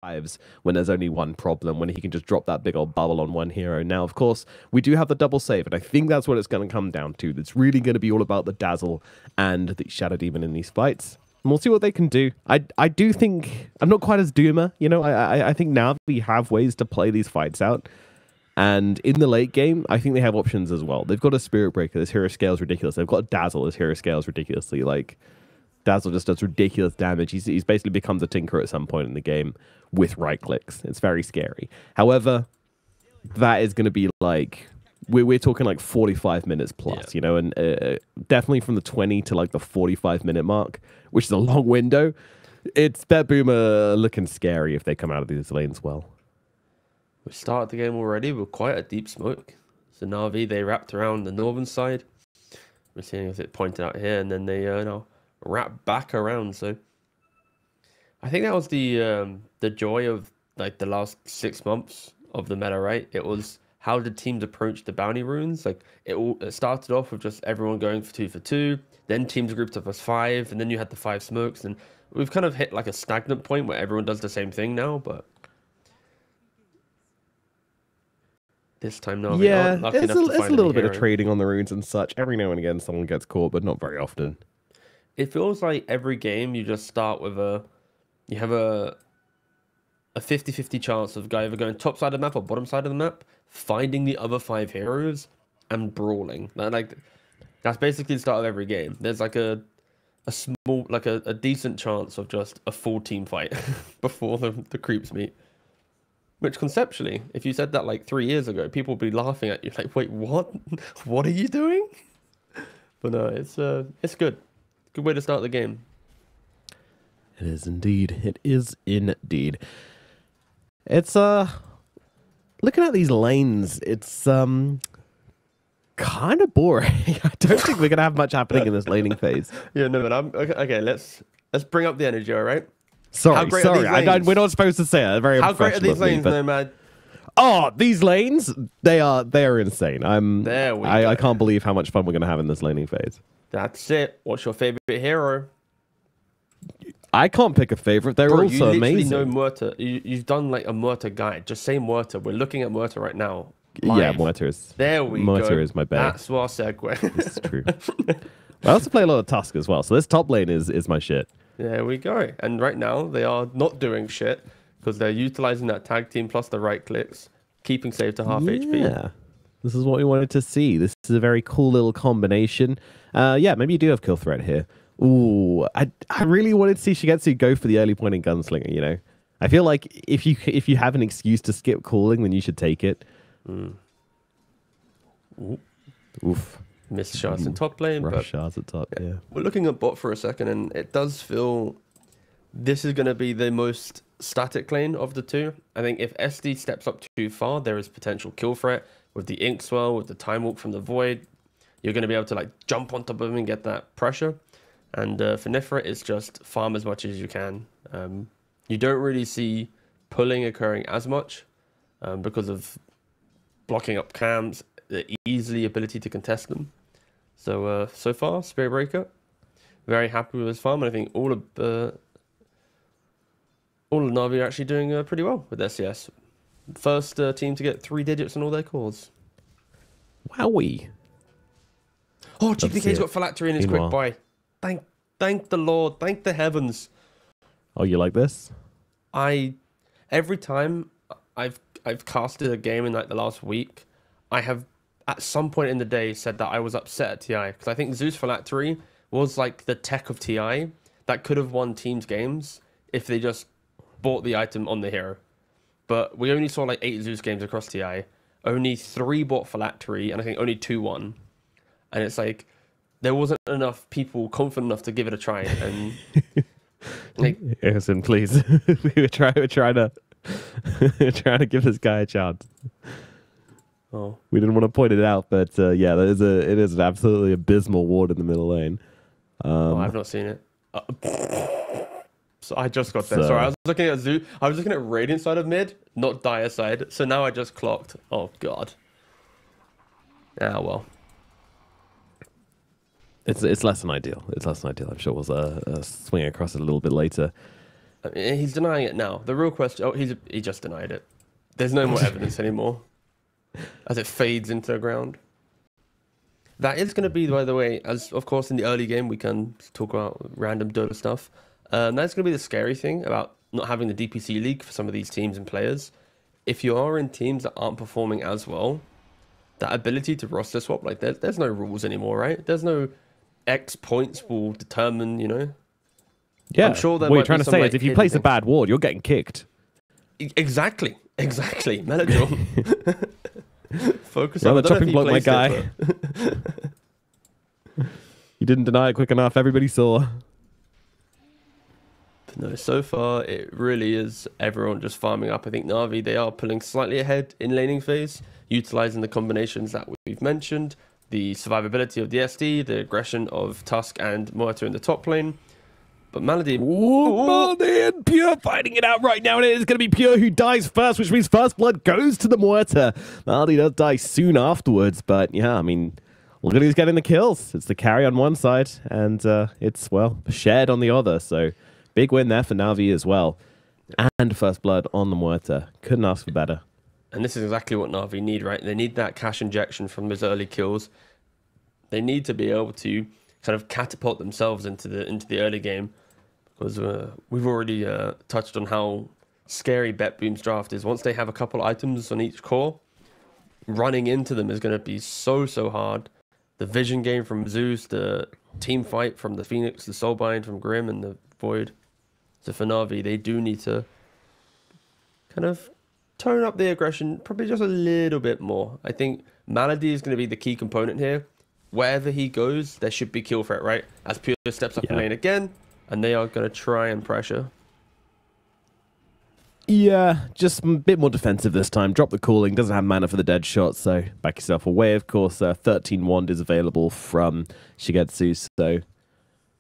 lives when there's only one problem, when he can just drop that big old bubble on one hero. Now, of course, we do have the double save, and I think that's what it's going to come down to. It's really going to be all about the Dazzle and the Shadow Demon in these fights. And we'll see what they can do. I do think I'm not quite as doomer, you know. I think now we have ways to play these fights out. And in the late game, I think they have options as well. They've got a Spirit Breaker. This hero scales ridiculous. They've got a Dazzle. This hero scales ridiculously. Like, Dazzle just does ridiculous damage. He's basically becomes a Tinker at some point in the game with right clicks. It's very scary. However, that is going to be like, we're talking like 45 minutes plus, you know, and definitely from the 20 to like the 45-minute mark, which is a long window. It's BetBoom looking scary if they come out of these lanes well. We started the game already with quite a deep smoke. So Na'Vi, they wrapped around the northern side. We're seeing it pointed out here, and then they now wrap back around. So I think that was the joy of like the last 6 months of the meta, right? It was how did teams approach the bounty runes? Like it started off with just everyone going for 2 for 2, then teams grouped up as 5, and then you had the 5 smokes, and we've kind of hit like a stagnant point where everyone does the same thing now, but this time now, yeah, it's a little bit of trading on the runes and such. Every now and again, someone gets caught, but not very often. It feels like every game you just start with you have a 50-50 chance of either going top side of the map or bottom side of the map, finding the other 5 heroes and brawling. That's basically the start of every game. There's like a small, like a decent chance of just a full team fight before the creeps meet. Which conceptually, if you said that like 3 years ago, people would be laughing at you like, wait, what? What are you doing? But no, it's good. Good way to start the game. It is indeed. It is indeed. It's looking at these lanes, it's kind of boring. I don't think we're gonna have much happening in this laning phase. Yeah, no, but okay. Let's bring up the energy, all right? Sorry. We're not supposed to say it. Very How great are these lanes, but... Nomad? Oh, these lanes, they are insane. There we go. I can't believe how much fun we're gonna have in this laning phase. That's it. What's your favorite hero? I can't pick a favorite. They're also amazing. You know Muerta. You've done like a Muerta guide. Just say Muerta. We're looking at Muerta right now. Live. Yeah, Muerta is. There we go. Muerta is my best. That's our segue. It's true. I also play a lot of Tusk as well, so this top lane is my shit. There we go. And right now, they are not doing shit because they're utilizing that tag team plus the right clicks, keeping save to half HP. Yeah. This is what we wanted to see. This is a very cool little combination. Yeah, maybe you do have kill threat here. Ooh, I really wanted to see Shigetsu go for the early point in Gunslinger, you know? I feel like if you have an excuse to skip calling, then you should take it. Oof. Missed shots in top lane. Rough shots at top, yeah. We're looking at bot for a second, and it does feel this is going to be the most static lane of the two. I think if SD steps up too far, there is potential kill threat. With the Ink Swell, with the Time Walk from the Void, you're going to be able to like jump on top of him and get that pressure. And for Nifra, it's just farm as much as you can. You don't really see pulling occurring as much because of blocking up cams, the easy ability to contest them. So so far, Spirit Breaker, very happy with his farm, and I think all of Na'Vi are actually doing pretty well with SCS. First team to get 3 digits on all their cores. Wowee. Oh, GPK's got Phylactery in his quick buy. Thank the Lord, thank the heavens. Oh, you like this? Every time I've casted a game in like the last week, I have at some point in the day said that I was upset at TI because I think Zeus Phylactery was like the tech of TI that could have won teams games if they just bought the item on the hero. But we only saw like 8 Zeus games across TI. Only 3 bought Phylactery, and I think only 2 won. And it's like there wasn't enough people confident enough to give it a try. And like, Harrison, please, we're trying to give this guy a chance. Oh, we didn't want to point it out, but yeah, it is an absolutely abysmal ward in the middle lane. I've not seen it. So I just got there. Sorry, I was looking at Zoo. I was looking at Radiant side of mid, not Dire side. So now I just clocked. Oh god. Ah well. It's less than ideal. It's less than ideal. I'm sure we'll swing across it a little bit later. I mean, he's denying it now. The real question... Oh, he just denied it. There's no more evidence anymore. As it fades into the ground. That is going to be, by the way, as of course in the early game we can talk about random Dota stuff. That's going to be the scary thing about not having the DPC league for some of these teams and players. If you are in teams that aren't performing as well, that ability to roster swap, like there's no rules anymore, right? There's no X points will determine, you know. Yeah. I'm sure what you're trying to say is if you place a bad ward, you're getting kicked. Exactly. Melodron. Focus on the chopping block, my guy. You didn't deny it quick enough. Everybody saw. No, so far it really is everyone just farming up. I think Na'Vi, they are pulling slightly ahead in laning phase, utilizing the combinations that we've mentioned, the survivability of the SD, the aggression of Tusk and Moeta in the top lane. But Malady... Malady and Pure fighting it out right now, and it is going to be Pure who dies first, which means first blood goes to the Moeta. Malady does die soon afterwards, but yeah, I mean, look at who's getting the kills. It's the carry on one side, and it's, well, shared on the other, so big win there for Na'Vi as well. And first blood on the Moeta. Couldn't ask for better. And this is exactly what Na'Vi need, right? They need that cash injection from those early kills. They need to be able to kind of catapult themselves into the early game, because we've already touched on how scary BetBoom's draft is. Once they have a couple items on each core, running into them is going to be so hard. The vision game from Zeus, the team fight from the Phoenix, the Soulbind from Grim, and the Void. So for Na'Vi, they do need to kind of tone up the aggression probably just a little bit more. I think Malady is going to be the key component here. Wherever he goes, there should be kill threat, right? As Pure steps up in lane again, and they are going to try and pressure. Yeah, just a bit more defensive this time. Drop the cooling, doesn't have mana for the dead shot, so back yourself away. Of course, 13 wand is available from Shigetsu, so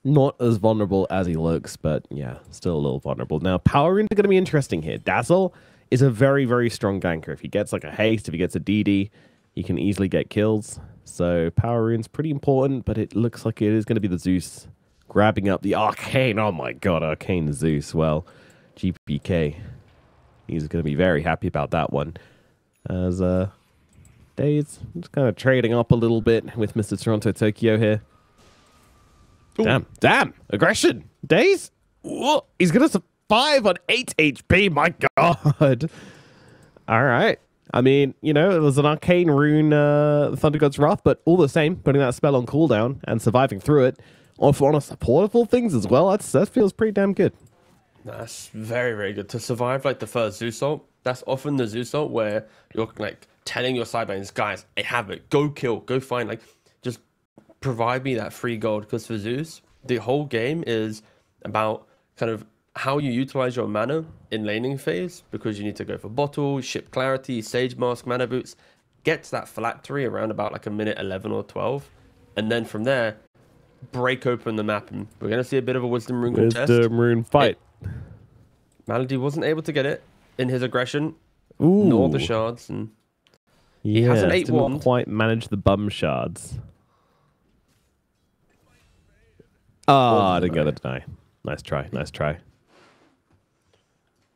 not as vulnerable as he looks, but yeah, still a little vulnerable. Now, power runes are going to be interesting here. Dazzle is a very strong ganker. If he gets like a haste, if he gets a DD, he can easily get kills. So power rune's pretty important, but it looks like it is going to be the Zeus grabbing up the Arcane. Oh my god, Arcane Zeus. Well, GPK. He's going to be very happy about that one. As Days just kind of trading up a little bit with Mr. Toronto Tokyo here. Ooh. Damn! Aggression! Days? Whoa. He's going to survive on 8 HP. My god. All right. I mean, you know, it was an arcane rune, Thunder God's Wrath, but all the same, putting that spell on cooldown and surviving through it, on a supportable things as well, that feels pretty damn good. That's very good. To survive like the first Zeus ult, that's often the Zeus ult where you're like telling your sidelanes, guys, I have it, go kill, go find, like, just provide me that free gold. Because for Zeus, the whole game is about kind of how you utilize your mana in laning phase, because you need to go for bottle, ship clarity, sage mask, mana boots, get to that phylactery around about like a minute 11 or 12, and then from there break open the map, and we're going to see a bit of a wisdom rune contest. Wisdom rune fight. Malady wasn't able to get it in his aggression. Ooh. Nor the shards, and he yeah, has an 8 didn't wand. quite manage the bum shards. I didn't get the deny. Nice try.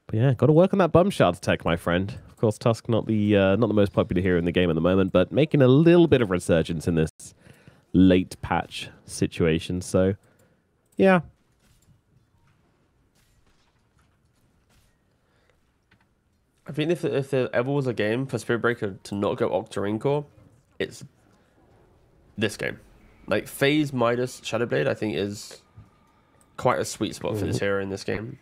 But yeah, got to work on that bum shards tech, my friend. Of course, Tusk not the most popular hero in the game at the moment, but making a little bit of resurgence in this late patch situation. So, yeah. I think if there ever was a game for Spirit Breaker to not go Octarine Core, it's this game. Like Phase Midas Shadowblade, I think is quite a sweet spot for this hero in this game.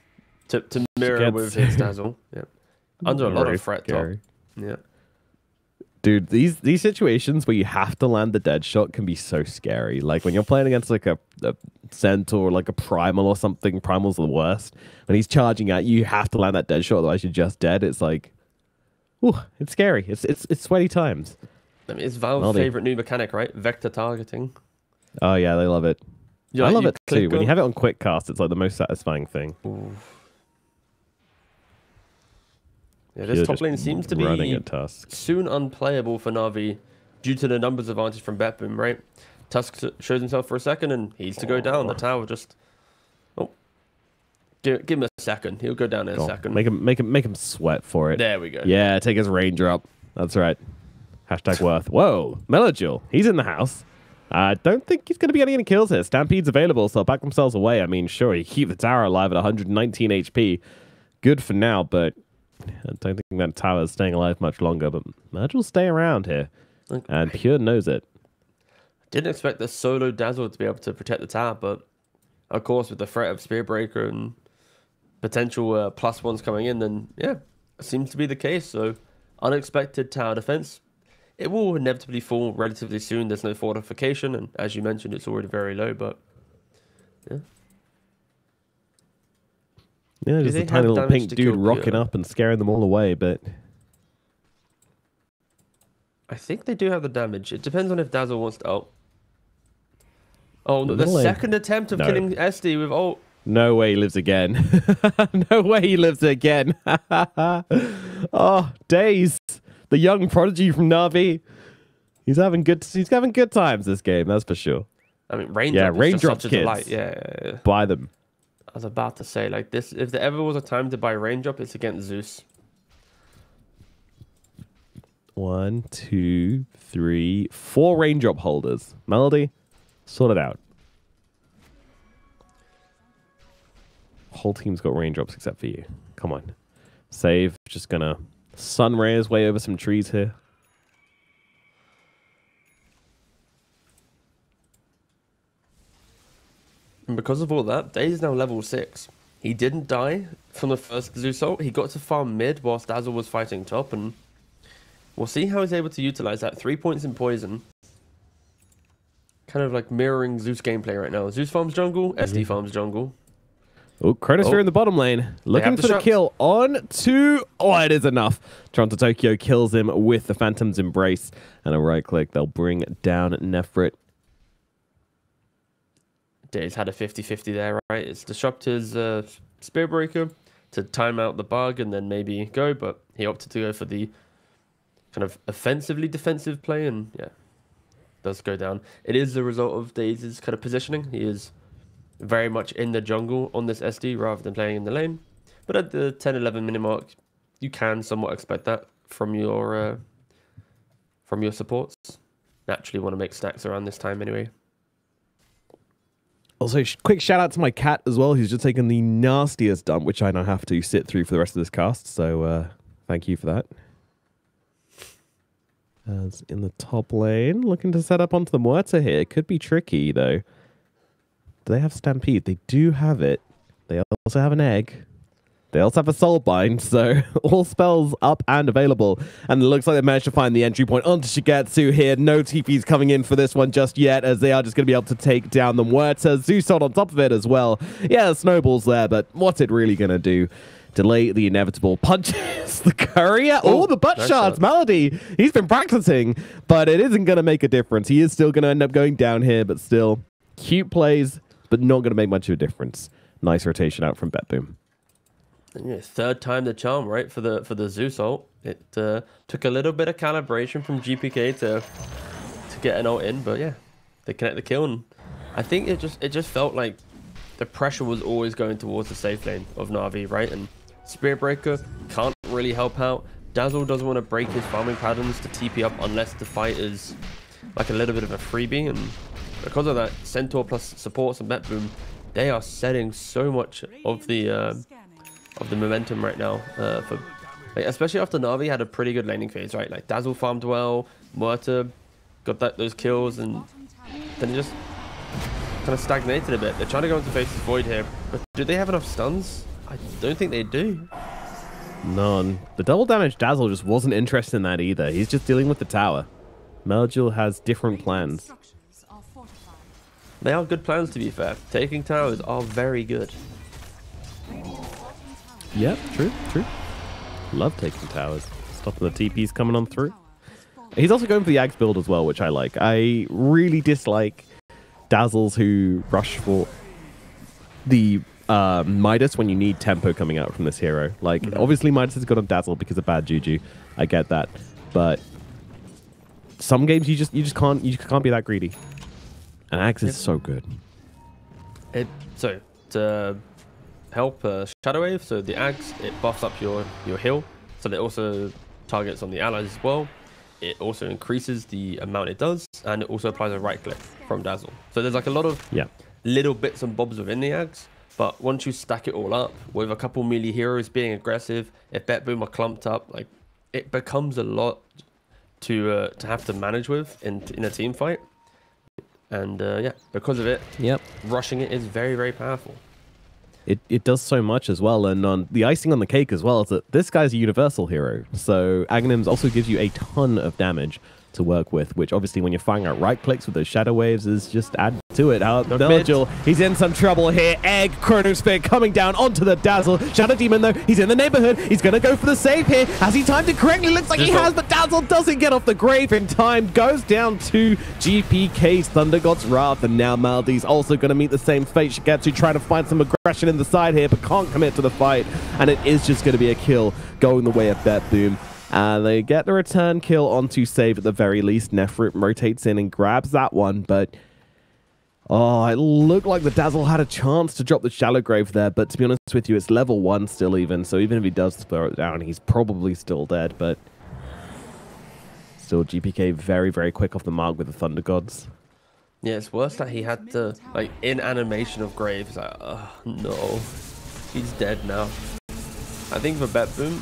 To mirror with his Dazzle. Yeah. Under a lot of threat top. Yeah. Dude, these situations where you have to land the dead shot can be so scary. Like when you're playing against like a Centaur, like a Primal or something, Primal's the worst. When he's charging at you, you have to land that dead shot, otherwise you're just dead. It's like, ooh, it's scary. It's sweaty times. I mean, it's Valve's favorite new mechanic, right? Vector targeting. Oh yeah, they love it. I love it too. When you have it on quick cast, it's like the most satisfying thing. Ooh. Yeah, this top lane seems to be soon unplayable for Na'Vi due to the numbers advantage from BetBoom, right? Tusk shows himself for a second and he's to go down. The tower just... Oh. Give him a second. He'll go down in a second. Make him sweat for it. There we go. Yeah, take his ranger up. That's right. Hashtag worth. Whoa, Melojul. He's in the house. I don't think he's going to be getting any kills here. Stampede's available, so they'll back themselves away. I mean, sure, you keep the tower alive at 119 HP. Good for now, but I don't think that tower is staying alive much longer. But Melojul'll stay around here. And Pure knows it. Didn't expect the solo Dazzle to be able to protect the tower, but of course, with the threat of Spearbreaker and potential +1s coming in, then yeah, it seems to be the case. So, unexpected tower defense. It will inevitably fall relatively soon. There's no fortification, and as you mentioned, it's already very low, but yeah. Yeah, just a tiny little pink dude rocking up and scaring them all away, but I think they do have the damage. It depends on if Dazzle wants to ult. Oh, the second attempt of killing SD with ult. No way he lives again. No way he lives again. Oh, days. The young prodigy from Na'Vi. He's having good times this game, that's for sure. I mean, Raindrop's kids. Delight. Yeah. Buy them. I was about to say, like, this, if there ever was a time to buy Raindrop, it's against Zeus. 1, 2, 3, 4 raindrop holders. Melody, sort it out. Whole team's got raindrops except for you. Come on. Save. Just gonna sunray his way over some trees here. And because of all that, Daze is now level 6. He didn't die from the first Zeus ult. He got to farm mid whilst Dazzle was fighting top, and we'll see how he's able to utilize that. 3 points in poison. Kind of like mirroring Zeus gameplay right now. Zeus farms jungle, SD farms jungle. Oh, Chronosphere in the bottom lane. Looking for the kill on 2. Oh, it is enough. Toronto Tokyo kills him with the Phantom's Embrace. And a right click. They'll bring down Nefrit. Daze had a 50-50 there, right? It's disrupt his Spearbreaker to time out the bug and then maybe go. But he opted to go for the kind of offensively defensive play. And yeah, does go down. It is the result of Daze's kind of positioning. He is very much in the jungle on this SD rather than playing in the lane. But at the 10-11 minute mark, you can somewhat expect that from your supports. Naturally want to make stacks around this time anyway. Also, quick shout out to my cat as well, who's just taken the nastiest dump, which I now have to sit through for the rest of this cast. So thank you for that. As in the top lane, looking to set up onto the Muerta here. Could be tricky though. Do they have Stampede? They do have it. They also have an egg. They also have a Soulbind, so all spells up and available. And it looks like they managed to find the entry point onto Shigetsu here. No TPs coming in for this one just yet, as they are just going to be able to take down the Muerta. Zeus on top of it as well. Yeah, snowballs there, but what's it really going to do? Delay the inevitable. Punches the courier. Oh, the butt shots. Melody, he's been practicing, but it isn't going to make a difference. He is still going to end up going down here, but still cute plays, but not going to make much of a difference. Nice rotation out from BetBoom. Yeah, third time the charm, right, for the Zeus ult. It took a little bit of calibration from GPK to get an ult in, but yeah, they connect the kill, and I think it just felt like the pressure was always going towards the safe lane of Na'Vi, right? And Spearbreaker can't really help out. Dazzle doesn't want to break his farming patterns to TP up unless the fight is like a little bit of a freebie, and because of that, Centaur plus supports and BetBoom, they are setting so much of the momentum right now, for like, especially after Na'Vi had a pretty good laning phase, right? Like Dazzle farmed well, Muerta got those kills, and then it just kind of stagnated a bit. They're trying to go into Face's Void here, but do they have enough stuns? I don't think they do. None. The double damage Dazzle just wasn't interested in that either. He's just dealing with the tower. Melojul has different plans. They are good plans, to be fair. Taking towers are very good. Yeah, true. Love taking towers. Stopping the TPs coming on through. He's also going for the Axe build as well, which I like. I really dislike Dazzles who rush for the Midas when you need tempo coming out from this hero. Like, obviously Midas has got on Dazzle because of bad juju. I get that. But some games you just can't be that greedy. And Axe is so good. So to help Shadow Wave. So the Ags, it buffs up your heal. So it also targets on the allies as well. It also increases the amount it does, and it also applies a right click from Dazzle. So there's like a lot of little bits and bobs within the Ags. But once you stack it all up with a couple melee heroes being aggressive, if BetBoom are clumped up, like it becomes a lot to have to manage with in a team fight. And yeah, because of it, rushing it is very, very powerful. It does so much as well, and on the icing on the cake as well is that this guy's a universal hero. So Aghanims also gives you a ton of damage to work with, which obviously when you're firing out right clicks with those shadow waves is just add to it. Nigel, he's in some trouble here. Egg, Chronosphere coming down onto the Dazzle. Shadow Demon though, he's in the neighborhood. He's gonna go for the save here. Has he timed it correctly? Looks like he has, but Dazzle doesn't get off the grave in time. Goes down to GPK's Thunder God's Wrath, and now Maldi's also gonna meet the same fate. Shigetsu trying to find some aggression in the side here, but can't commit to the fight, and it is just gonna be a kill going the way of BetBoom. And they get the return kill onto save at the very least. Nefrit rotates in and grabs that one, but oh, it looked like the Dazzle had a chance to drop the Shallow Grave there, but to be honest with you, it's level 1 still even, so even if he does throw it down, he's probably still dead, but still GPK very, very quick off the mark with the Thunder Gods. Yeah, it's worse that he had to, like, in animation of Grave, it's like, oh, no, he's dead now. I think for BetBoom,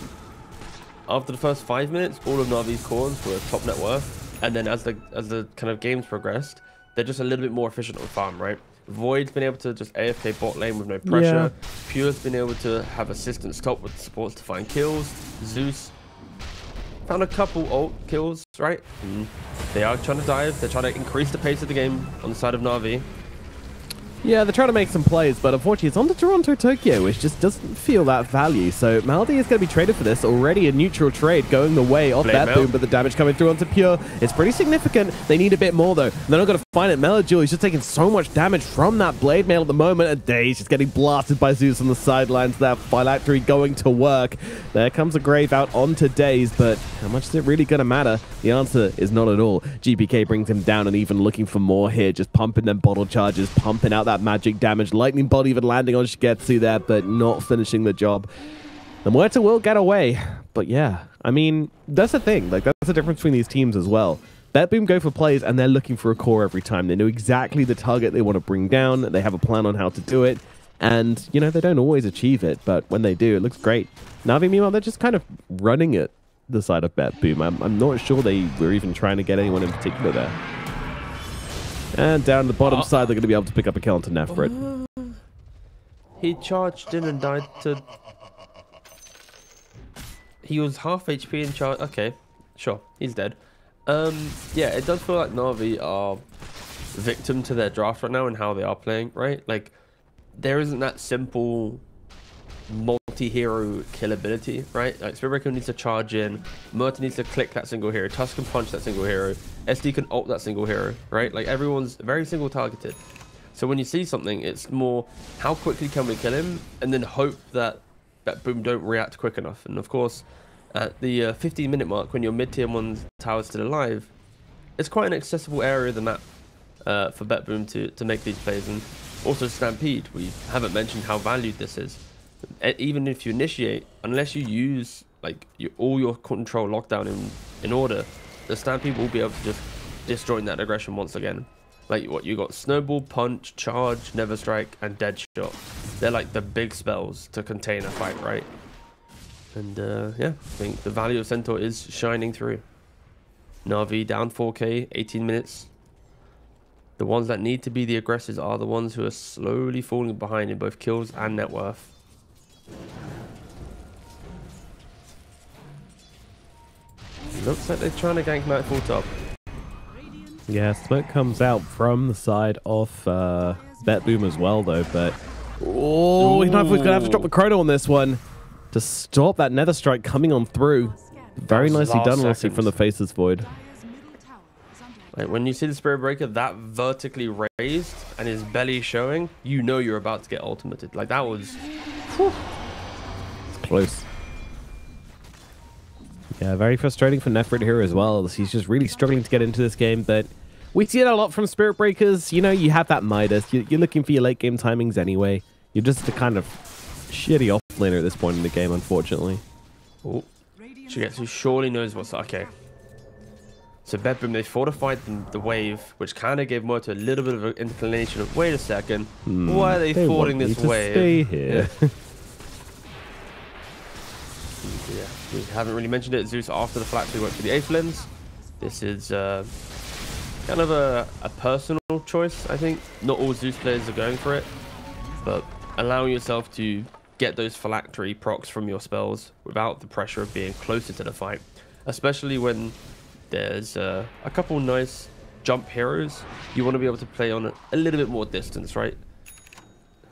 after the first 5 minutes, all of Na'Vi's cores were top net worth, and then as the kind of games progressed, they're just a little bit more efficient on farm, right? Void's been able to just AFK bot lane with no pressure. Pure's been able to have assistance top with supports to find kills. Zeus found a couple ult kills, right? They are trying to dive. They're trying to increase the pace of the game on the side of Na'Vi. Yeah, they're trying to make some plays, but unfortunately it's on to Toronto Tokyo, which just doesn't feel that value. So Maldi is going to be traded for this. Already a neutral trade going the way of BetBoom, but the damage coming through onto Pure is pretty significant. They need a bit more, though. They're not going to find it. Melajul, he's just taking so much damage from that Blade Mail at the moment, and he's just getting blasted by Zeus on the sidelines there. Phylactery going to work. There comes a Grave out onto Daze, but how much is it really going to matter? The answer is not at all. GPK brings him down and even looking for more here, just pumping them bottle charges, pumping out that magic damage. Lightning Bolt even landing on Shigetsu there, but not finishing the job. The Muerta will get away, but yeah, I mean, that's the thing. Like, that's the difference between these teams as well. BetBoom go for plays, and they're looking for a core every time. They know exactly the target they want to bring down. They have a plan on how to do it, and, you know, they don't always achieve it, but when they do, it looks great. Na'Vi, meanwhile, they're just kind of running it the side of BetBoom. I'm not sure they were even trying to get anyone in particular there. And down the bottom side, they're going to be able to pick up a kill onto Nefrit. He charged in and died to... He was half HP in charge. Okay, sure, he's dead. Yeah, it does feel like Na'Vi are victim to their draft right now and how they are playing, right? Like, there isn't that simple multi-hero kill ability, right? Like, Spiritbreaker needs to charge in, Muerta needs to click that single hero, Tusk can punch that single hero, SD can ult that single hero, right? Like, everyone's very single targeted. So when you see something, it's more, how quickly can we kill him? And then hope that BetBoom don't react quick enough. And of course, at the 15-minute mark, when your mid-tier 1's tower is still alive, it's quite an accessible area of the map for BetBoom to make these plays. And also Stampede, we haven't mentioned how valued this is. Even if you initiate, unless you use like all your control lockdown in order, the Stampede will be able to just destroy that aggression once again. Like, what you got: Snowball, Punch, Charge, Never Strike, and Deadshot. They're like the big spells to contain a fight, right? And yeah, I think the value of Centaur is shining through. Na'Vi down 4k, 18 minutes. The ones that need to be the aggressors are the ones who are slowly falling behind in both kills and net worth. Looks like they're trying to gank Matt full top. Yeah, smoke comes out from the side of BetBoom as well, though, but... Oh, he's going to have to drop the chrono on this one to stop that Nether Strike coming on through. Very nicely done, honestly, from the Faceless Void. Like, when you see the Spirit Breaker that vertically raised and his belly showing, you know you're about to get ultimated. Like, that was... Whew. It's close. Yeah, very frustrating for Nefrit here as well. He's just really struggling to get into this game, but we see it a lot from Spirit Breakers. You know, you have that Midas. You're looking for your late game timings anyway. You're just to kind of Shitty offlaner at this point in the game, unfortunately. Oh, Shigetsu surely knows what's okay. So BetBoom, they fortified the wave, which kind of gave Muerta a little bit of an inclination of, wait a second, why are they forwarding this wave? Stay here. Yeah. Yeah, we haven't really mentioned it. Zeus, after the flat, we went for the 8th lens. This is kind of a personal choice, I think. Not all Zeus players are going for it, but allowing yourself to get those phylactery procs from your spells without the pressure of being closer to the fight, especially when there's a couple nice jump heroes. You want to be able to play on a little bit more distance, right?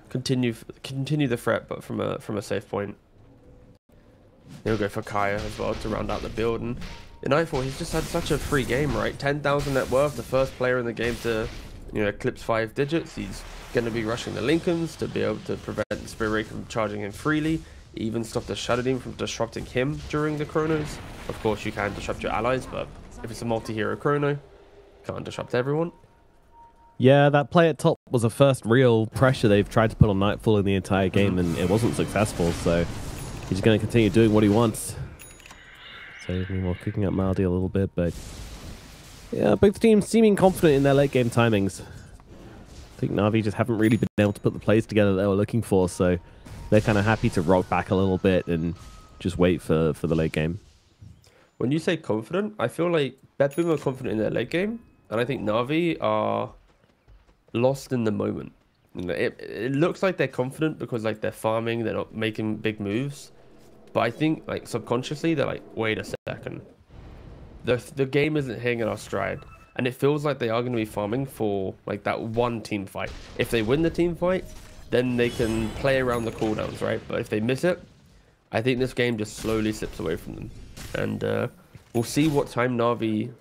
Continue the threat, but from a safe point. He'll go for Kaya as well to round out the build. And in Nightfall, he's just had such a free game, right? 10,000 net worth, the first player in the game to, eclipse 5 digits. He's going to be rushing the Lincolns to be able to prevent the Spirit Ray from charging him freely. Even stop the Shadow Demon from disrupting him during the Chronos. Of course, you can disrupt your allies, but if it's a multi-hero Chrono, you can't disrupt everyone. Yeah, that play at top was the first real pressure they've tried to put on Nightfall in the entire game, and it wasn't successful, so he's going to continue doing what he wants. So, meanwhile, kicking up Maldi a little bit, but yeah, both teams seeming confident in their late game timings. I think Na'Vi just haven't really been able to put the plays together that they were looking for, so they're kind of happy to rock back a little bit and just wait for the late game. When you say confident, I feel like BetBoom are confident in their late game, and I think Na'Vi are lost in the moment. It looks like they're confident because like they're farming, they're not making big moves, but I think like subconsciously they're like, wait a second, the game isn't hitting our stride, and it feels like they are going to be farming for like that one team fight. If they win the team fight, then they can play around the cooldowns, right? But if they miss it, I think this game just slowly slips away from them. And we'll see what time Na'Vi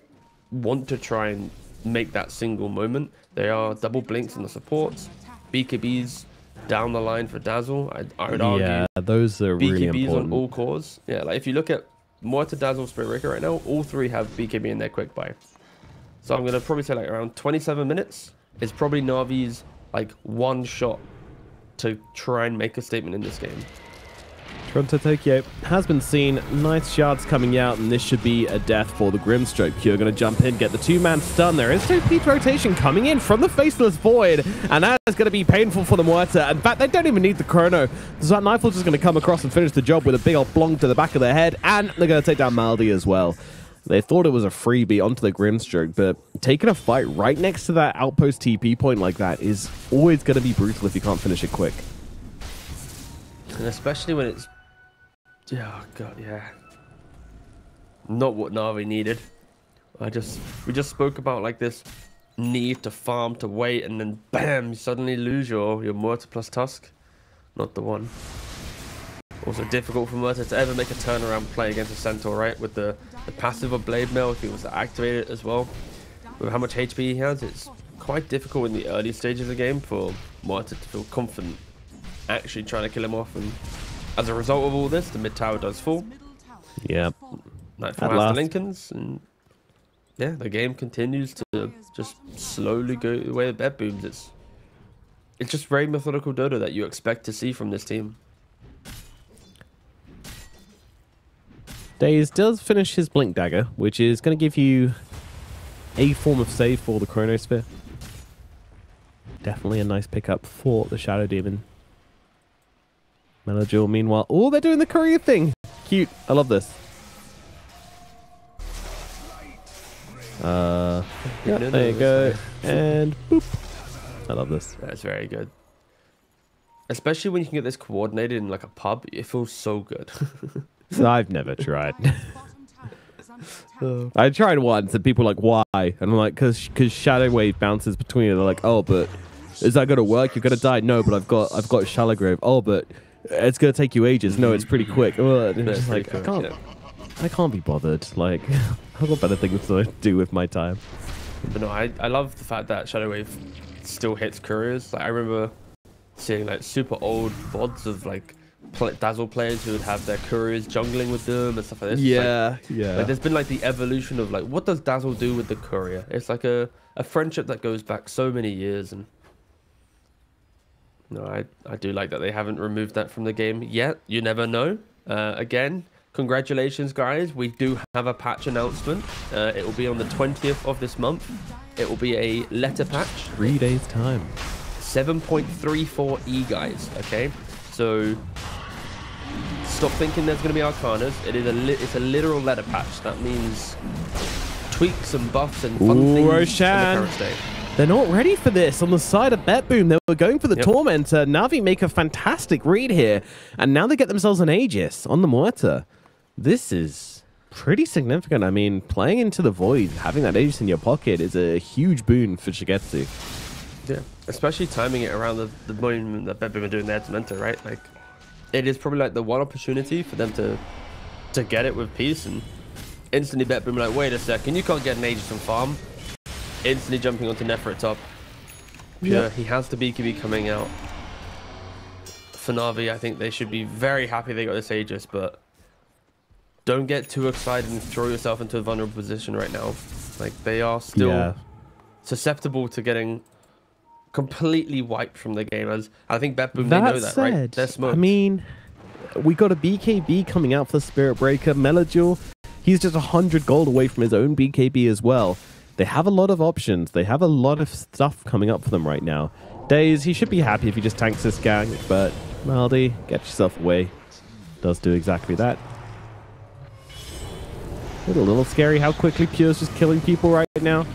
want to try and make that single moment. They are double blinks in the supports. BKBs down the line for Dazzle. I would argue. Yeah, those are really BKBs important. on all cores. Yeah, like if you look at Muerta, Dazzle, Spirit Breaker right now, all three have BKB in their quick buy. So I'm going to probably say like around 27 minutes is probably Na'Vi's like one shot to try and make a statement in this game. Toronto Tokyo has been seen. Nice shards coming out, and this should be a death for the Grimstroke. Cure going to jump in, get the two-man stun. There is no Pete rotation coming in from the Faceless Void, and that is going to be painful for the Muerta. In fact, they don't even need the Chrono. So that Nightfall's just going to come across and finish the job with a big old blonk to the back of their head, and they're going to take down Maldi as well. They thought it was a freebie onto the Grimstroke, but taking a fight right next to that outpost TP point like that is always going to be brutal if you can't finish it quick. And especially when it's... Oh, God, yeah. Not what Na'Vi needed. We just spoke about like this need to farm, to wait, and then bam, you suddenly lose your Muerta plus Tusk. Not the one. Also difficult for Muerta to ever make a turnaround play against a Centaur, right? With the passive of Blade Mail, if he was to activate it as well. With how much HP he has, it's quite difficult in the early stages of the game for Muerta to feel confident actually trying to kill him off. And as a result of all this, the mid tower does fall. Yeah. Nightfall has the Lincolns, and yeah, the game continues to just slowly go the way the BetBooms. It's just very methodical Dota that you expect to see from this team. Daze does finish his Blink Dagger, which is going to give you a form of save for the Chronosphere. Definitely a nice pickup for the Shadow Demon. Melojul, meanwhile, oh, they're doing the courier thing. Cute. I love this. Yeah, there you go. And boop. I love this. That's very good. Especially when you can get this coordinated in like a pub. It feels so good. I've never tried. I tried once and people were like, why? And I'm like, because Shadow Wave bounces between it. They're like, oh, but is that going to work? You're going to die. No, but I've got Shallow Grave. Oh, but it's going to take you ages. No, it's pretty quick. And it's just like, quick, I can't be bothered. Like, I've got better things to do with my time. But no, I love the fact that Shadow Wave still hits couriers. Like, I remember seeing like super old VODs of like Dazzle players who would have their couriers jungling with them and stuff like this. Yeah, like, like there's been like the evolution of like, what does Dazzle do with the courier? It's like a friendship that goes back so many years. And No, I do like that they haven't removed that from the game yet. You never know. Again, congratulations, guys. We do have a patch announcement. It will be on the 20th of this month. It will be a letter patch. 3 days time. 7.34E, guys. Okay, so stop thinking there's going to be Arcanas. It's a literal letter patch. That means tweaks and buffs and fun things in the current state. They're not ready for this. On the side of BetBoom, they were going for the Tormentor. Na'Vi make a fantastic read here, and now they get themselves an Aegis on the Muerta. This is pretty significant. I mean, playing into the Void, having that Aegis in your pocket is a huge boon for Shigetsu. Yeah, especially timing it around the moment that BetBoom are doing their Tormentor, right? Like, it is probably like the one opportunity for them to get it with peace, and instantly BetBoom like, wait a second, you can't get an Aegis from farm. Instantly jumping onto Nefer at top. Yeah, he has the BKB coming out. For Na'Vi, I think they should be very happy they got this Aegis, but don't get too excited and throw yourself into a vulnerable position right now. Like, they are still susceptible to getting completely wiped from the game. As I think BetBoom, they know that, right? They're smoked. I mean, we got a BKB coming out for the Spirit Breaker. Melodule, he's just 100 gold away from his own BKB as well. They have a lot of options. They have a lot of stuff coming up for them right now. Daze, he should be happy if he just tanks this gang, but Maldi, get yourself away. Does do exactly that. It's a little scary how quickly Pure's just killing people right now.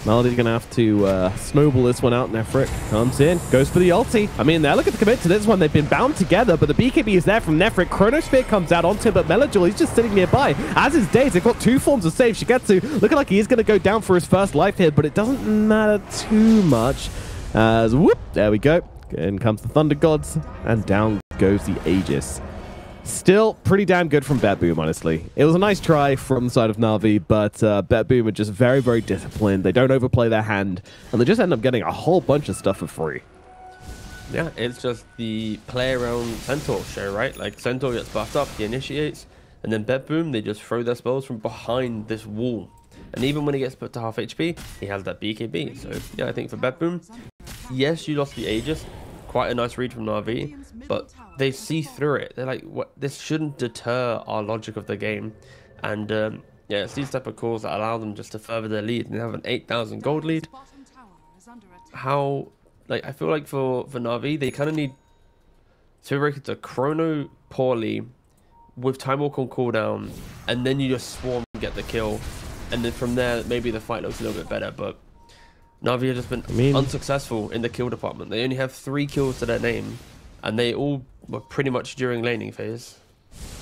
Maldi's going to have to snowball this one out. Nefrit comes in, goes for the ulti. I mean, they're looking to commit to this one. They've been bound together, but the BKB is there from Nefrit. Chronosphere comes out onto him, but Melodule, he's just sitting nearby. As is Daze, they've got two forms of save. Shigetsu looking like he is going to go down for his first life here, but it doesn't matter too much. As whoop, there we go. In comes the Thunder Gods, and down goes the Aegis. Still pretty damn good from BetBoom, honestly. It was a nice try from the side of Na'Vi, but BetBoom are just very, very disciplined. They don't overplay their hand, and they just end up getting a whole bunch of stuff for free. Yeah, it's just the play around Centaur show, right? Like, Centaur gets buffed up, he initiates, and then BetBoom, they just throw their spells from behind this wall. And even when he gets put to half HP, he has that BKB. So, yeah, I think for BetBoom, yes, you lost the Aegis. Quite a nice read from Na'Vi, but they see through it. They're like, what? This shouldn't deter our logic of the game. And yeah, it's these type of calls that allow them just to further their lead. And they have an 8,000 gold lead. How, like, I feel like for Na'Vi, they kind of need to break it to chrono poorly with Time Walk on cooldown, and then you just swarm and get the kill. And then from there, maybe the fight looks a little bit better, but Na'Vi have just been unsuccessful in the kill department. They only have 3 kills to their name, and they all were pretty much during laning phase.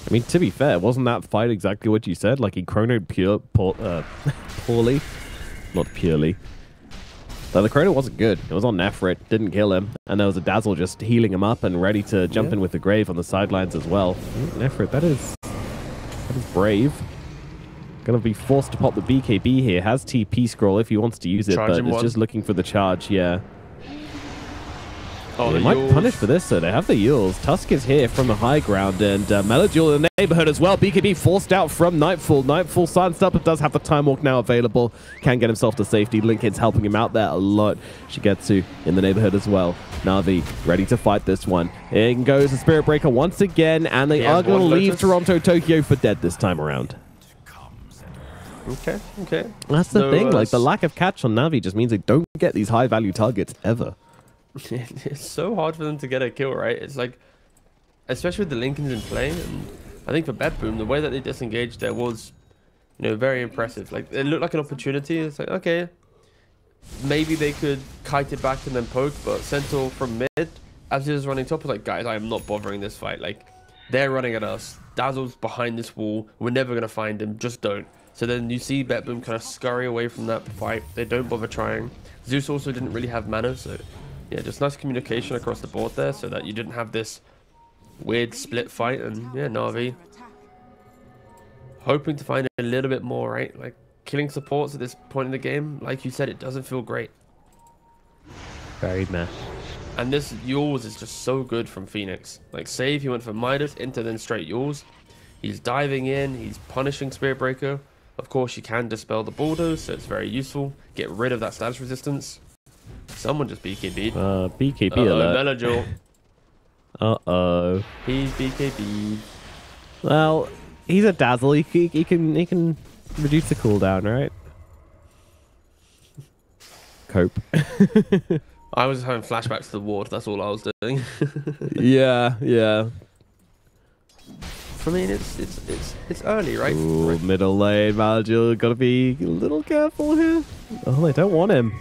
I mean, to be fair, wasn't that fight exactly what you said? Like, he chronoed poorly. Not purely. But the chrono wasn't good. It was on Nefrit, didn't kill him, and there was a Dazzle just healing him up and ready to jump in with the Grave on the sidelines as well. Nefrit, that is brave. Gonna be forced to pop the BKB here. Has TP scroll if he wants to use it, but it's just looking for the charge. Yeah. Oh, they might punish for this, so they have the Yules. Tusk is here from the high ground, and Melodule in the neighborhood as well. BKB forced out from Nightfall. Nightfall silenced up, but does have the Time Walk now available. Can get himself to safety. Linken's helping him out there a lot. Shigetsu in the neighborhood as well. Na'Vi ready to fight this one. In goes the Spirit Breaker once again, and they are going to leave Toronto Tokyo for dead this time around. Okay, okay. That's the thing, like, the lack of catch on Na'Vi just means they don't get these high-value targets ever. It's so hard for them to get a kill, right? It's like, especially with the Lincolns in play, and I think for BetBoom, the way that they disengaged there was, you know, very impressive. Like, it looked like an opportunity. It's like, okay, maybe they could kite it back and then poke, but Centaur from mid, as he was running top, was like, guys, I am not bothering this fight. Like, they're running at us. Dazzle's behind this wall. We're never going to find him. Just don't. So then you see BetBoom kind of scurry away from that fight. They don't bother trying. Zeus also didn't really have mana, so yeah, just nice communication across the board there so that you didn't have this weird split fight. And yeah, Na'Vi hoping to find a little bit more, right? Like, killing supports at this point in the game, like you said, it doesn't feel great. Very meh. And this Yules is just so good from Phoenix. Like, save, he went for Midas into then straight Yules. He's diving in, he's punishing Spirit Breaker. Of course, you can dispel the borders, so it's very useful. Get rid of that status resistance. Someone just BKB'd. BKB alert. Melajor. Uh-oh. He's BKB. Well, he's a dazzle. He can reduce the cooldown, right? Cope. I was having flashbacks to the ward. That's all I was doing. Yeah, yeah. I mean, it's early, right? Ooh, middle lane, Malagil. Gotta be a little careful here. Oh, they don't want him.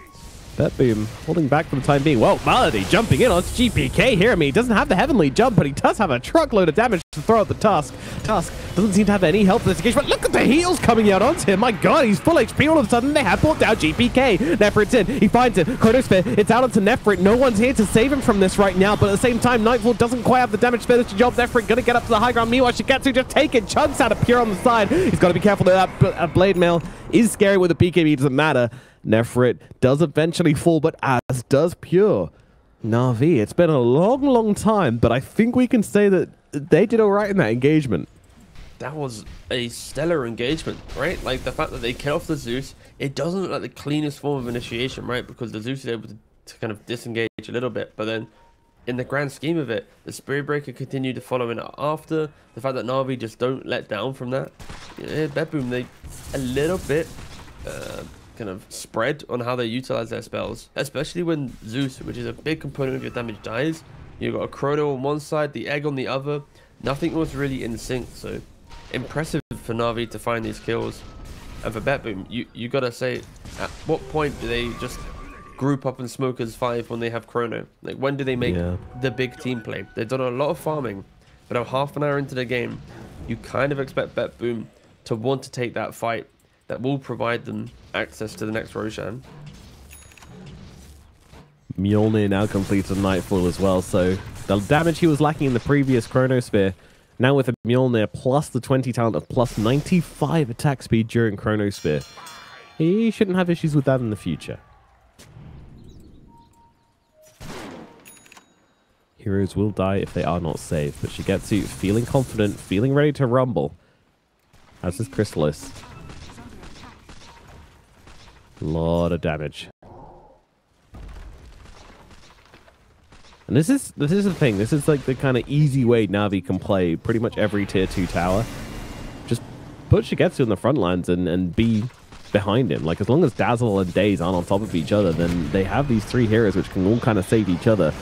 BetBoom holding back for the time being. Well, Malady jumping in on GPK here. I mean, he doesn't have the heavenly jump, but he does have a truckload of damage to throw at the Tusk. Tusk doesn't seem to have any help for this engagement. Look at the heals coming out onto him. My God, he's full HP. All of a sudden, they have brought down GPK. Nefrit's in. He finds it. Chronosphere. It's out onto Nefrit. No one's here to save him from this right now, but at the same time, Nightfall doesn't quite have the damage to finish the job. Nefrit gonna get up to the high ground. Meanwhile, Shigetsu just taking chunks out of Pure on the side. He's got to be careful that that blade mail is scary with the BKB. Doesn't matter. Nefrit does eventually fall, but as does Pure. Na'Vi, it's been a long time, but I think we can say that they did all right in that engagement. That was a stellar engagement, right? Like, the fact that they kill off the Zeus, it doesn't look like the cleanest form of initiation, right? Because the Zeus is able to kind of disengage a little bit, but then in the grand scheme of it, the Spirit Breaker continued to follow in after. The fact that Na'Vi just don't let down from that. Yeah, BetBoom, they a little bit kind of spread on how they utilize their spells, especially when Zeus, which is a big component of your damage, dies. You've got a Chrono on one side, the Egg on the other. Nothing was really in sync, so impressive for Na'Vi to find these kills. And for BetBoom, you gotta say, at what point do they just group up and smoke as 5 when they have Chrono? Like, when do they make the big team play? They've done a lot of farming, but now half an hour into the game, you kind of expect BetBoom to want to take that fight that will provide them access to the next Roshan. Mjolnir now completes a Nightfall as well, so the damage he was lacking in the previous Chronosphere, now with a Mjolnir plus the 20 talent of plus 95 attack speed during Chronosphere. He shouldn't have issues with that in the future. Heroes will die if they are not saved, but Shigetsu feeling confident, feeling ready to rumble. As is Chrysalis. A lot of damage. And this is the thing. This is like the kind of easy way Na'Vi can play pretty much every tier 2 tower. Just put Shigetsu in the front lines and be behind him. Like, as long as Dazzle and Daze aren't on top of each other, then they have these 3 heroes which can all kind of save each other.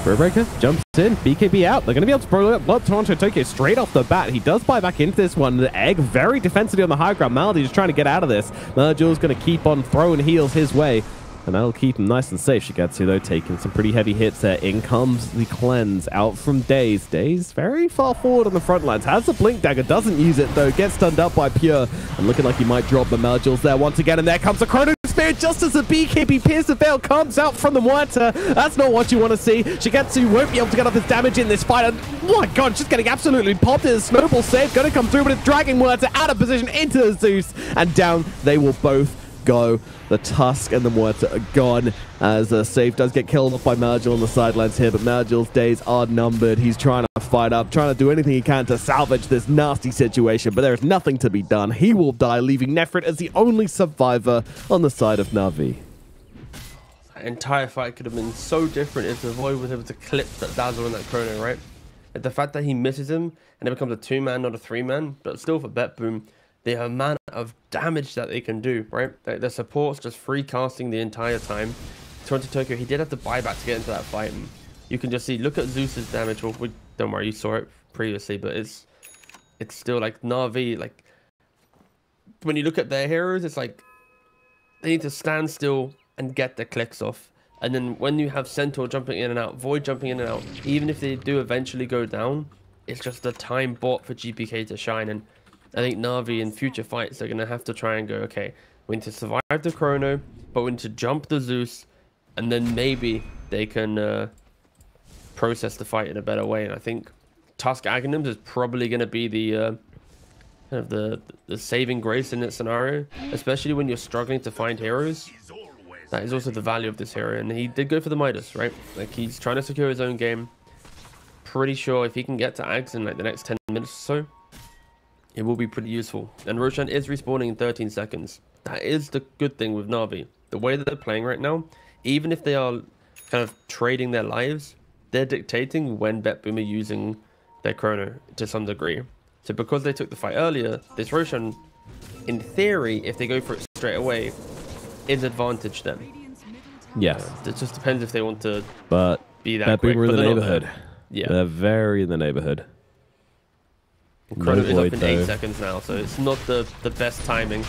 Breaker jumps in, BKB out. They're going to be able to blow up Toronto Tokyo straight off the bat. He does buy back into this one. The Egg very defensively on the high ground. Malady just trying to get out of this. Melajul's going to keep on throwing heals his way, and that'll keep him nice and safe. Shigetsu, though, taking some pretty heavy hits there. In comes the cleanse out from Daze. Daze very far forward on the front lines. Has the Blink Dagger, doesn't use it, though. Gets stunned up by Pure, and looking like he might drop the Melajul's there once again, and there comes the Chrono Spear just as the BKB Pierce the Veil comes out from the Muerta. That's not what you want to see. Shigetsu won't be able to get off his damage in this fight. And oh my God, just getting absolutely popped. It's a snowball save. Going to come through, but it's dragging Muerta out of position into the Zeus. And down they will both go. The Tusk and the Muerta are gone, as Save does get killed off by Malagil on the sidelines here, but Malagil's days are numbered. He's trying to fight up, trying to do anything he can to salvage this nasty situation, but there is nothing to be done. He will die, leaving Nefrit as the only survivor on the side of Na'Vi. That entire fight could have been so different if the Void was able to clip that Dazzle and that Chrono, right? Like, the fact that he misses him and it becomes a 2-man, not a 3-man, but still for BetBoom, the amount of damage that they can do, right? The support's just free casting the entire time. Toronto Tokyo, he did have to buy back to get into that fight. And you can just see, look at Zeus's damage. Well, don't worry, you saw it previously, but it's still like Na'Vi. Like, when you look at their heroes, it's like they need to stand still and get the clicks off. And then when you have Centaur jumping in and out, Void jumping in and out, even if they do eventually go down, it's just a time bought for GPK to shine. And I think Na'Vi in future fights, they're going to have to try and go, okay, we need to survive the Chrono, but we need to jump the Zeus, and then maybe they can process the fight in a better way. And I think Tusk Aghanims is probably going to be the kind of the saving grace in that scenario, especially when you're struggling to find heroes. That is also the value of this hero, and he did go for the Midas, right? Like, he's trying to secure his own game. Pretty sure if he can get to Aghs in like the next 10 minutes or so, it will be pretty useful. And Roshan is respawning in 13 seconds. That is the good thing with Na'Vi. The way that they're playing right now even if they are kind of trading their lives, they're dictating when BetBoom are using their chrono to some degree. So because they took the fight earlier, this Roshan, in theory, if they go for it straight away, is advantage them. Yes. It just depends if they want to be that BetBoom quick. are in But the they're not neighborhood. there. Yeah. They're very in the neighborhood. Chrono is up in though. 8 seconds now, so it's not the best timing.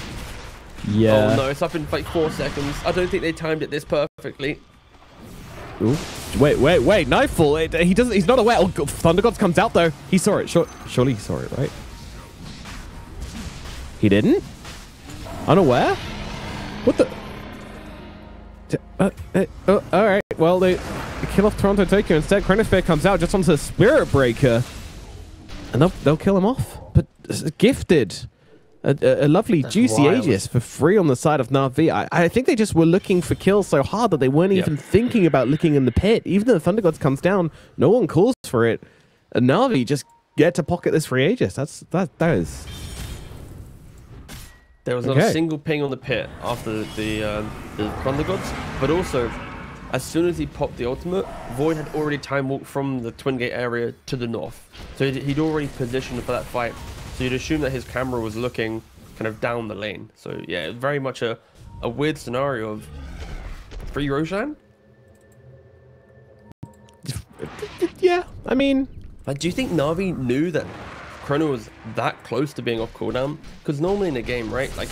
Yeah. Oh no, it's up in like 4 seconds. I don't think they timed it this perfectly. Ooh. Wait, Nightfall. He's not aware. Oh, Thunder Gods comes out though. He saw it. Surely he saw it, right? He didn't? Unaware? What the? All right. Well, they kill off Toronto Tokyo instead. Chronosphere comes out just onto the Spirit Breaker, and they'll kill him off. But gifted. A lovely juicy wild. Aegis for free on the side of Na'Vi. I think they just were looking for kills so hard that they weren't even thinking about looking in the pit. Even though the Thunder Gods comes down, no one calls for it. And Na'Vi just get to pocket this free Aegis. That is. There was not a single ping on the pit after the Thunder Gods, but also, as soon as he popped the ultimate, Void had already time walked from the Twin Gate area to the north. So he'd already positioned for that fight. So you'd assume that his camera was looking kind of down the lane. So yeah, very much a weird scenario of free Roshan. Yeah, I mean... Like, do you think Na'Vi knew that Chrono was that close to being off cooldown? Because normally in a game, right, like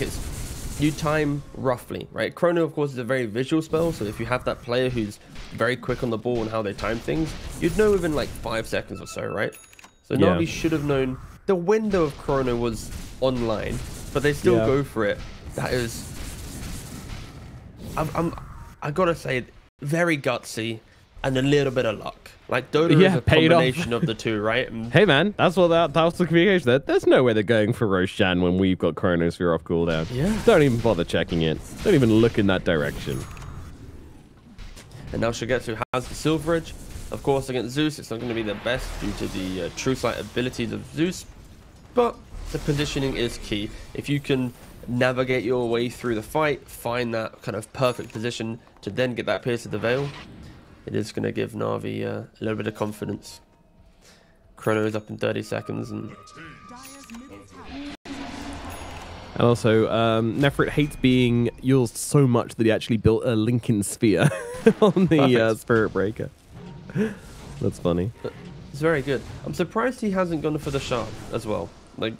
you time roughly, right? Chrono, of course, is a very visual spell. So if you have that player who's very quick on the ball and how they time things, you'd know within like 5 seconds or so, right? So Na'Vi should have known the window of Chrono was online, but they still go for it. That is, I gotta say, very gutsy and a little bit of luck. Like Dota is a combination of the two, right? And hey man, that's the communication. There's no way they're going for Roshan when we've got Chronosphere off cooldown. Yeah. Don't even bother checking it. Don't even look in that direction. And now Shigetsu has the Silver Edge. Of course, against Zeus, it's not going to be the best due to the true sight abilities of Zeus, but the positioning is key. If you can navigate your way through the fight, find that kind of perfect position to then get that Pierce of the Veil, it is going to give Na'Vi a little bit of confidence. Chrono is up in 30 seconds. And also, Nefrit hates being used so much that he actually built a Lincoln Sphere on the Spirit Breaker. That's funny. It's very good. I'm surprised he hasn't gone for the Shard as well. Like,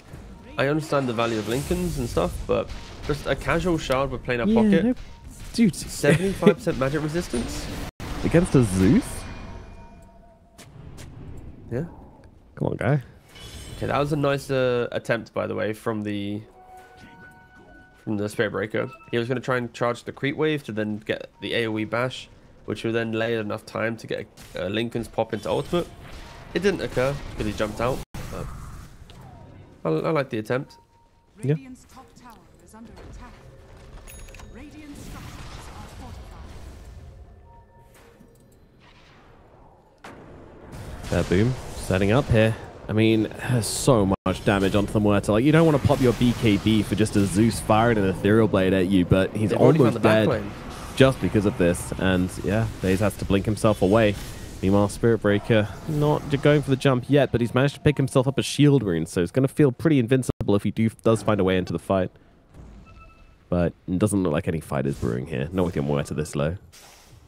I understand the value of Lincolns and stuff, but just a casual Shard with planar pocket. No, dude, 75% magic resistance against a Zeus? Yeah. Come on, guy. Okay, that was a nice attempt, by the way, from the Spirit Breaker. He was going to try and charge the creep wave to then get the AoE bash, which would then lay enough time to get Lincoln's pop into ultimate. It didn't occur because he jumped out. I like the attempt. Yeah. Radiant's top tower is under attack. Radiant structures are fortified. BetBoom setting up here. I mean, there's so much damage onto the Muerta. Like, you don't want to pop your BKB for just a Zeus firing an Ethereal Blade at you, but he's almost dead just because of this. And yeah, FaZe has to blink himself away. Meanwhile, Spirit Breaker not going for the jump yet, but he's managed to pick himself up a shield rune, so it's going to feel pretty invincible if he does find a way into the fight. But it doesn't look like any fight is brewing here. Not with your Muerta this low.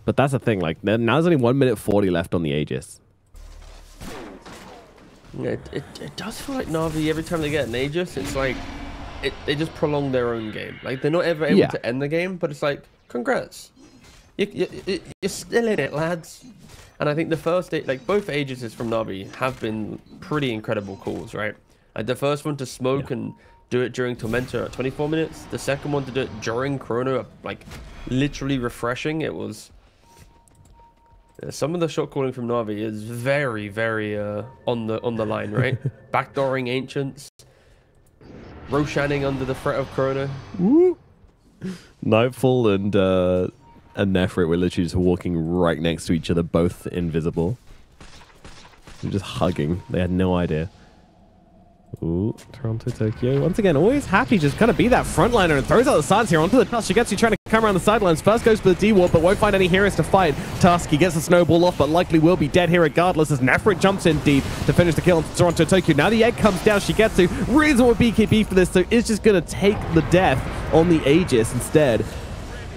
But that's the thing, like, now there's only 1 minute 40 left on the Aegis. Yeah, it does feel like Na'Vi, every time they get an Aegis, it's like, they just prolong their own game. Like, they're not ever able to end the game, but it's like, congrats. You're still in it, lads. And I think the first, like, both Aegises from Na'Vi have been pretty incredible calls, right? Like, the first one to smoke and do it during Tormentor at 24 minutes. The second one to do it during Chrono, like, literally refreshing. It was... some of the shot calling from Na'Vi is very, very on the line, right? Backdooring Ancients, Roshanning under the threat of Chrono. Woo! Nightfall and Nefrit were literally just walking right next to each other, both invisible. They were just hugging. They had no idea. Ooh, Toronto, Tokyo. Once again, always happy just kind of be that frontliner and throws out the sides here onto the Tusk. Shigetsu trying to come around the sidelines. First goes for the D-Warp, but won't find any heroes to fight. Tusk, he gets the snowball off, but likely will be dead here regardless as Nefrit jumps in deep to finish the kill on Toronto, Tokyo. Now the egg comes down. Shigetsu, reason with BKB for this, so is just going to take the death on the Aegis instead.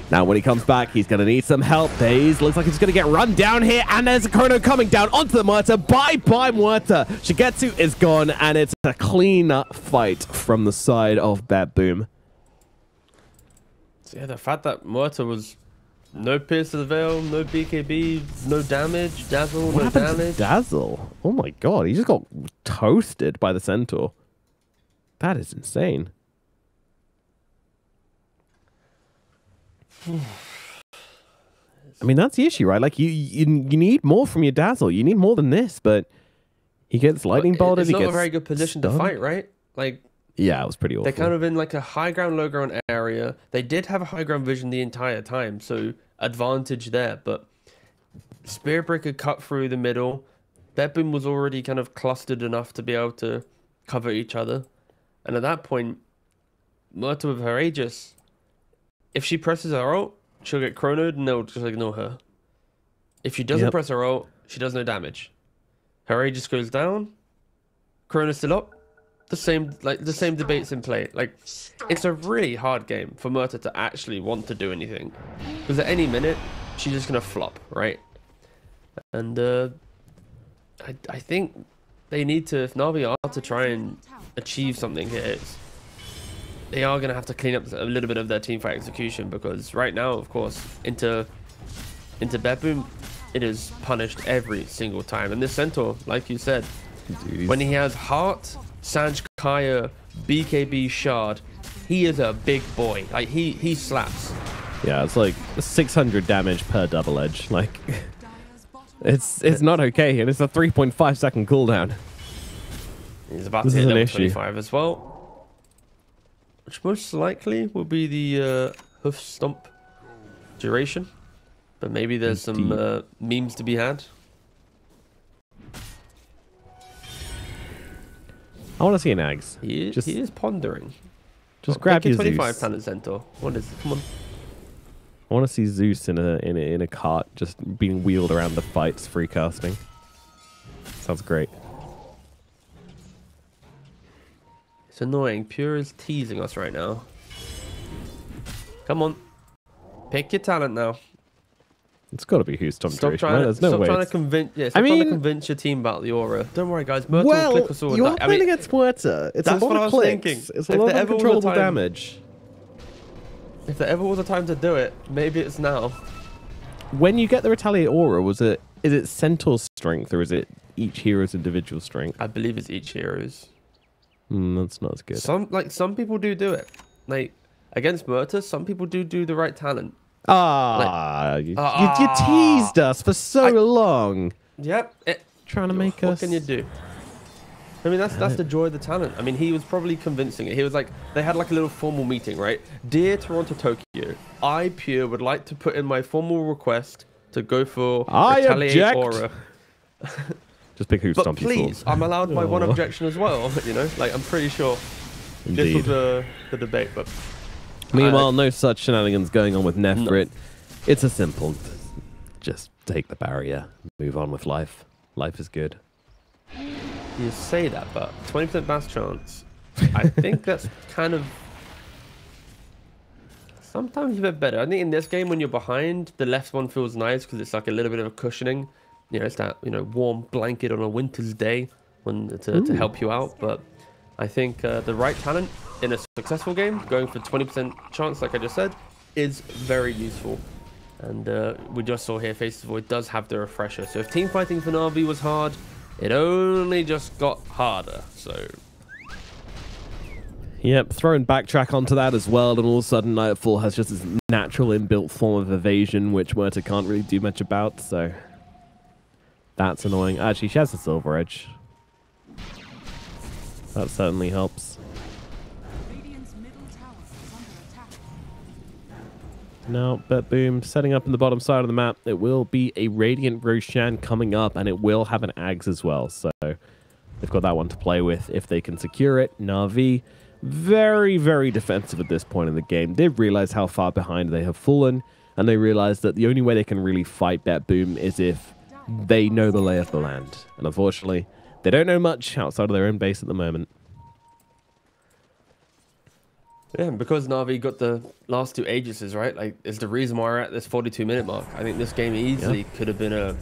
Now, when he comes back, he's going to need some help. Daze looks like he's going to get run down here, and there's a Chrono coming down onto the Muerta. Bye-bye, Muerta. Shigetsu is gone, and it's a clean fight from the side of BetBoom. So yeah, the fact that Muerta was no Pierce to the Veil, no BKB, no damage, Dazzle, What no happened to damage. Dazzle? Oh my god, he just got toasted by the Centaur. That is insane. I mean, that's the issue, right? Like, you need more from your Dazzle. You need more than this, but he gets lightning bolted. It's He not gets a very good position to stunned. fight, right? Like, Yeah, it was pretty awful. they're kind of in like a high ground, low ground area. They did have a high ground vision the entire time, so advantage there. But Spirit Breaker cut through the middle. BetBoom was already kind of clustered enough to be able to cover each other. And at that point, Muerta with her Aegis, if she presses her ult, she'll get chronoed and they'll just ignore her. If she doesn't press her ult, she does no damage. Her Aegis goes down, chrono's still up. The same debates in play. Like, it's a really hard game for Muerta to actually want to do anything, because at any minute she's just gonna flop, right? And I think they need to, if Na'Vi are to try and achieve something here, they are going to have to clean up a little bit of their teamfight execution, because right now, of course, into BetBoom, it is punished every single time. And this Centaur, like you said, when he has Heart, Sanj Kaya, BKB Shard, he is a big boy. Like, he slaps. Yeah, it's like 600 damage per double edge. Like, it's not okay, and it's a 3.5 second cooldown. He's about This to is hit an level issue. 25 as well. Which most likely will be the hoof stomp duration. But maybe there's some memes to be had. I want to see an Ags. He is pondering. Just grab your 25 Zeus. talent Centaur. What is it? Come on. I want to see Zeus in a cart, just being wheeled around the fights, free casting. Sounds great. It's annoying. Pure is teasing us right now. Come on. Pick your talent now. It's got to be Who's Tom Stop duration, right? There's no way. trying to it's- convince. Yeah, I stop trying to mean- convince your team about the aura. Don't worry, guys. Myrtle will Well, click us all. you are I playing mean, against Muerta. It's a that's lot what I of was clicks. thinking. It's a If lot there of ever was a uncontrollable time- damage. if there ever was a time to do it, maybe it's now. When you get the Retaliate Aura, is it Centaur's strength or is it each hero's individual strength? I believe it's each hero's. That's not as good. Some people do it. Like against Murta, some people do the right talent. You teased us for so long. Yep. Trying to make What us... can you do? I mean, that's the joy of the talent. I mean, he was probably convincing it. He was like, they had like a little formal meeting, right? Dear Toronto, Tokyo, I, Pure, would like to put in my formal request to go for I Retaliate object. Aura. Just pick Who's But Stomp, you please, fool. I'm allowed my one Oh. objection as well. You know, like I'm pretty sure Indeed. this was the debate. But Meanwhile, no such shenanigans going on with Nefrit. It's a simple, just take the barrier, move on with life. Life is good. you say that, but 20% mass chance. I think that's kind of sometimes a bit better. I think in this game, when you're behind, the left one feels nice because it's like a little bit of a cushioning. You know, it's that warm blanket on a winter's day to help you out. But I think the right talent in a successful game, going for 20% chance, like I just said, is very useful. And we just saw here, Faces Void does have the refresher. So if team fighting for Na'Vi was hard, it only just got harder. So Yep, throwing backtrack onto that as well, and all of a sudden Nightfall has just this natural inbuilt form of evasion, which Muerta can't really do much about, so that's annoying. Actually, she has a Silver Edge. That certainly helps. Radiant's middle tower is under attack. Now, BetBoom setting up in the bottom side of the map. It will be a Radiant Roshan coming up, and it will have an Ags as well, so They've got that one to play with if they can secure it. Na'Vi, very, very defensive at this point in the game. They realize how far behind they have fallen, and they realize that the only way they can really fight BetBoom is if they know the lay of the land. And unfortunately, they don't know much outside of their own base at the moment. Yeah, because Na'Vi got the last 2 Aegises, right? Like, it's the reason why we're at this 42-minute mark. I think this game easily could have been a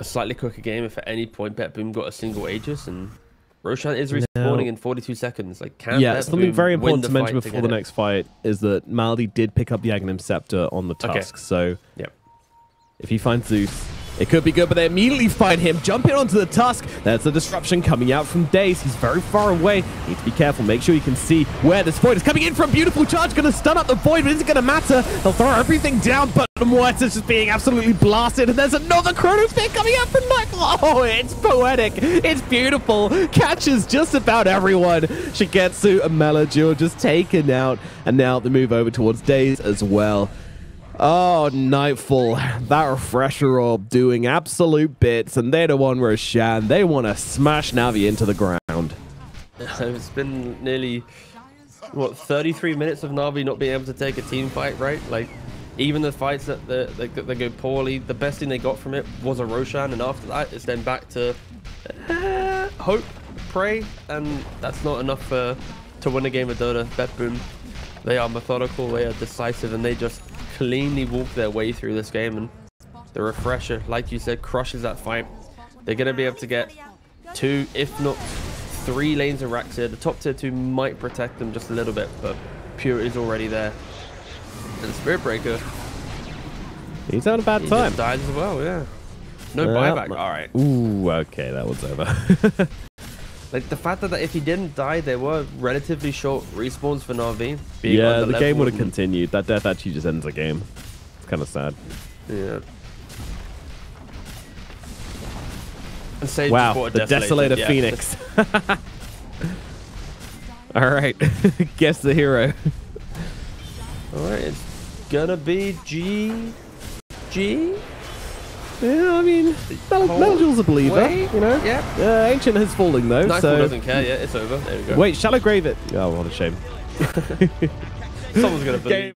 slightly quicker game if at any point BetBoom got a single Aegis, and Roshan is respawning in 42 seconds. Like, can something very important to mention fight before the next fight is that Maldi did pick up the Aghanim Scepter on the Tusk, so if he finds Zeus, it could be good, but they immediately find him jumping onto the Tusk. There's the disruption coming out from Daze. He's very far away. Need to be careful. Make sure you can see where this Void is coming in from. Beautiful charge. Going to stun up the Void, but isn't going to matter. They'll throw everything down, but Muerta's just being absolutely blasted. And there's another Chrono Spear coming out from Nightfall. Oh, it's poetic. It's beautiful. Catches just about everyone. Shigetsu and Melajur just taken out. And now the move over towards Daze as well. Oh, Nightfall, that refresher orb doing absolute bits, and they don't want Roshan. They want to smash Na'Vi into the ground. It's been nearly, what, 33 minutes of Na'Vi not being able to take a team fight, right? Like, even the fights that they go poorly, the best thing they got from it was a Roshan, and after that, it's then back to hope, pray, and that's not enough to win a game of Dota. BetBoom, they are methodical, they are decisive, and they just cleanly walk their way through this game, and the refresher, like you said, crushes that fight. They're going to be able to get 2, if not 3 lanes of racks here. The top tier 2 might protect them just a little bit, but Pure is already there. And Spirit Breaker, he's having a bad time. Just dies as well, yeah. No buyback. All right. Ooh, okay, that was over. Like, the fact that if he didn't die, there were relatively short respawns for Na'Vi. Yeah, the game would have continued. That death actually just ends the game. It's kind of sad. Yeah. And Sage wow, the Desolator Phoenix. All right, guess the hero. All right, it's gonna be G. Yeah, I mean, Melajur's a believer, you know? Yeah. Ancient is falling, though, Nightfall so... doesn't care, yeah, it's over. There we go. Wait, Shallow Grave it. Oh, what a shame. Someone's gonna believe.